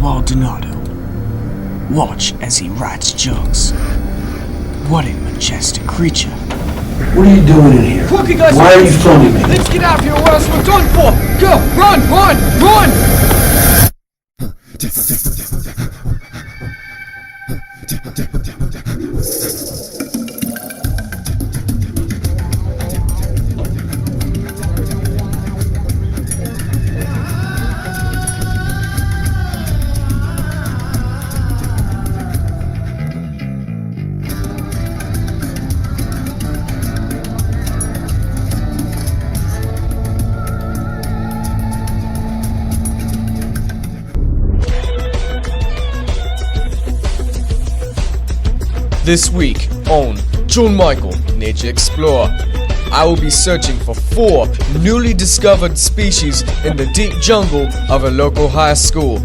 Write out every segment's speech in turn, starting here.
Waldonado. Watch as he rides jugs. What a majestic creature. What are you doing in here? Look, you guys! Why are you filming me? Let's get out of here or else we're done for! Go! Run! Run! Run! This week on John Michael Nature Explorer, I will be searching for 4 newly discovered species in the deep jungle of a local high school.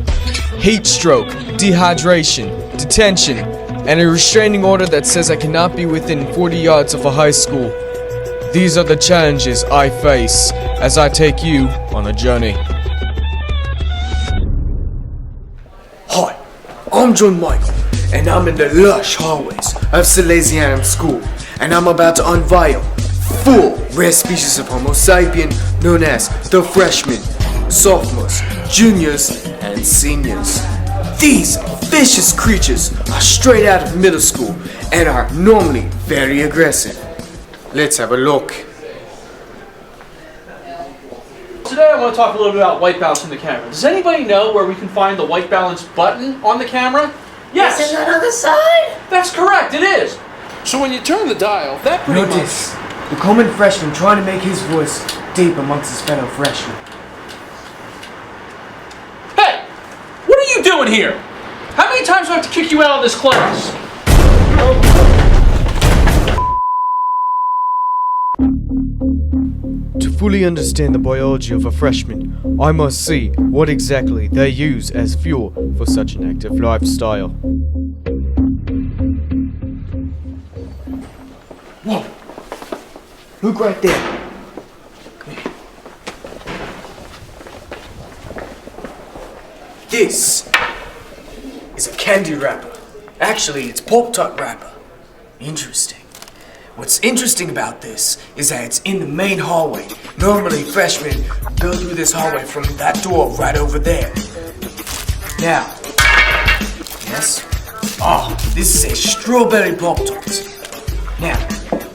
Heat stroke, dehydration, detention, and a restraining order that says I cannot be within 40 yards of a high school. These are the challenges I face as I take you on a journey. Hi, I'm John Michael, and I'm in the lush hallways of Salesianum School, and I'm about to unveil 4 rare species of homo sapien known as the freshmen, sophomores, juniors, and seniors. These vicious creatures are straight out of middle school and are normally very aggressive. Let's have a look. Today I want to talk a little bit about white balance in the camera. Does anybody know where we can find the white balance button on the camera? Yes! Is it on the side? That's correct, it is! So when you turn the dial, that pretty Notice the common freshman trying to make his voice deep amongst his fellow freshmen. Hey! What are you doing here? How many times do I have to kick you out of this class? To fully understand the biology of a freshman, I must see what exactly they use as fuel for such an active lifestyle. Whoa! Look right there. Come here. This is a candy wrapper. Actually, it's Pop-Tart wrapper. Interesting. What's interesting about this is that it's in the main hallway. Normally, freshmen go through this hallway from that door right over there. Now, yes? Oh, this is a strawberry Pop-Tart. Now,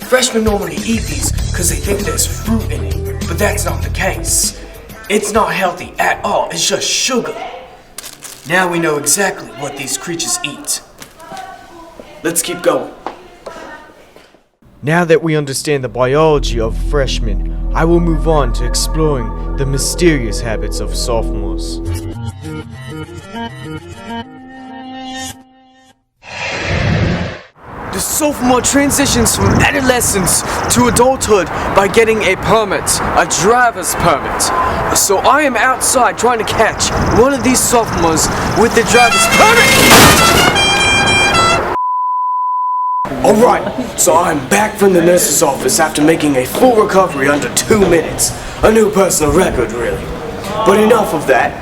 freshmen normally eat these because they think there's fruit in it, but that's not the case. It's not healthy at all, it's just sugar. Now we know exactly what these creatures eat. Let's keep going. Now that we understand the biology of freshmen, I will move on to exploring the mysterious habits of sophomores. The sophomore transitions from adolescence to adulthood by getting a permit, a driver's permit. So I am outside trying to catch one of these sophomores with the driver's permit. Alright, so I'm back from the nurse's office after making a full recovery under 2 minutes. A new personal record, really. But enough of that.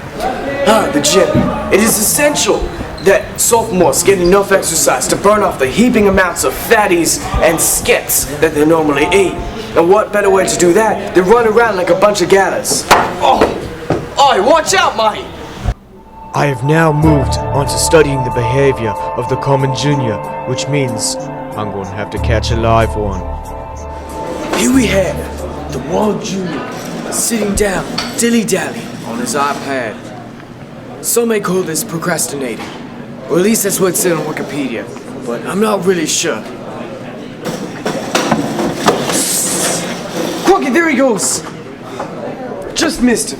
The gym. It is essential that sophomores get enough exercise to burn off the heaping amounts of fatties and skits that they normally eat. And what better way to do that than run around like a bunch of gathers? Oh, watch out, mate! I have now moved on to studying the behavior of the common junior, which means I'm going to have to catch a live one. Here we have the wild junior sitting down, dilly-dally on his iPad. Some may call this procrastinating, or at least that's what it said on Wikipedia, but I'm not really sure. Crookie, there he goes! Just missed him.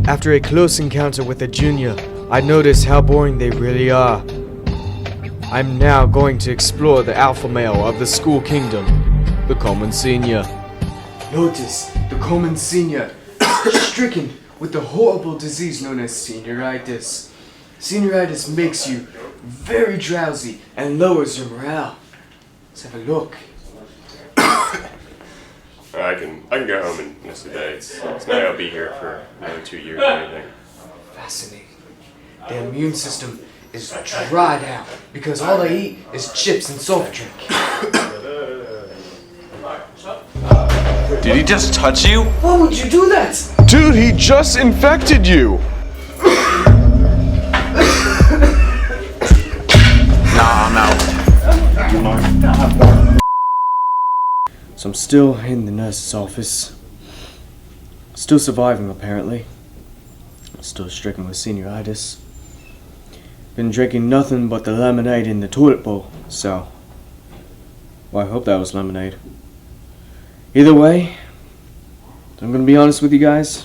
After a close encounter with a junior, I noticed how boring they really are. I'm now going to explore the alpha male of the school kingdom, the common senior. Notice the common senior stricken with the horrible disease known as senioritis. Senioritis makes you very drowsy and lowers your morale. Let's have a look. I can go home in just a day. It's not I'll be here for another 2 years or anything. Fascinating. their immune system is dried out because all they eat is chips and soft drink. Did he just touch you? Why would you do that? Dude, he just infected you! Nah, I'm out. So I'm still in the nurse's office. Still surviving, apparently. Still stricken with senioritis. Been drinking nothing but the lemonade in the toilet bowl, so... Well, I hope that was lemonade. Either way, I'm gonna be honest with you guys.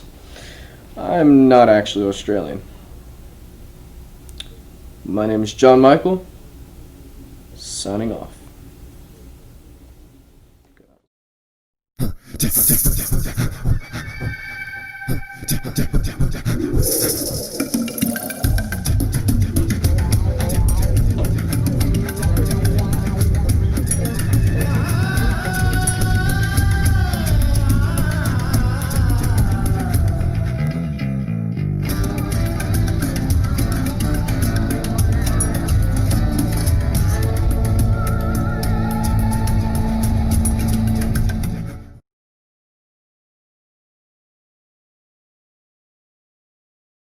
I'm not actually Australian. My name is John Michael. Signing off.